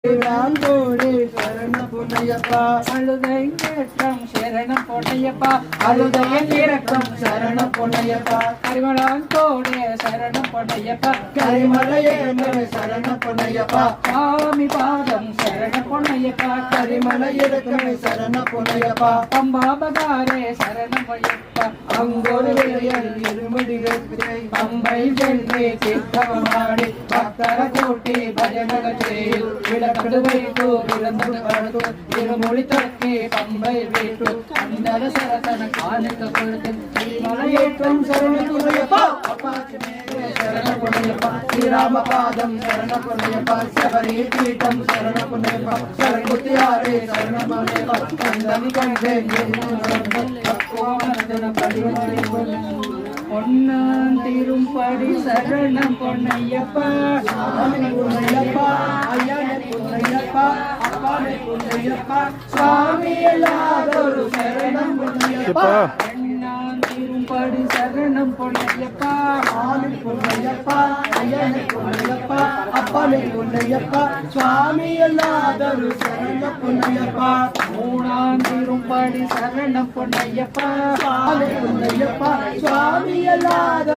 ராங்கோடு சரண பொன்னையப்பா அழுதை கேட்டம் சரணம் பொன்னையப்பா அழுதையன் இறக்கம் சரண பொன்னையப்பா கரிமலாங்கோடு சரணம் பொன்னையப்பா கரிமலையேமே சரண பொன்னையப்பா சாமி பாதம் சரணம் பொன்னையப்பா கரிமலை இறக்கமே சரண பொன்னையப்பா பம்பாபகாரே சரணம் பொன்னையப்பா அங்கொரு விளையல் இருமுடிகள் பம்பை வெள்ளி சித்தவமாடி பக்தர கூட்டி பஜனக செய்து விளக்கடு வைத்து விளந்தது படுத்து இருமொழி தக்கி பம்பை வீட்டு அந்தர சரதன காலுக்கு கொடுத்து மலையேற்றம் சரண பொன்னையப்பா சரண பொன்னையப்பா ஸ்ரீராமபாதம் சரண பொன்னையப்பா சபரி பீட்டம் சரண பொன்னையப்பா சரங்குத்தியாரே சரண பொன்னையப்பா கந்தனி கண்டேன் பொன்னான் திரும்படி சரணம் பொன்னையப்பா பொன்னையப்பா ஐயனே பொன்னையப்பா அப்பானே பொன்னையப்பா சுவாமி எல்லாதொரு சரணம் பொன்னையப்பா பொன்னான் திரும்படி சரணம் பொன்னையப்பா சுவாமி பொன்னையப்பா ஐயனே பொன்னையப்பா அப்பானே பொன்னையப்பா சுவாமி எல்லாதொரு சரண பொன்னையப்பா மூணாம் திரும்படி சரணம் பொன்னையப்பா சுவாமி பொன்னையப்பா சுவாமி எல்லாத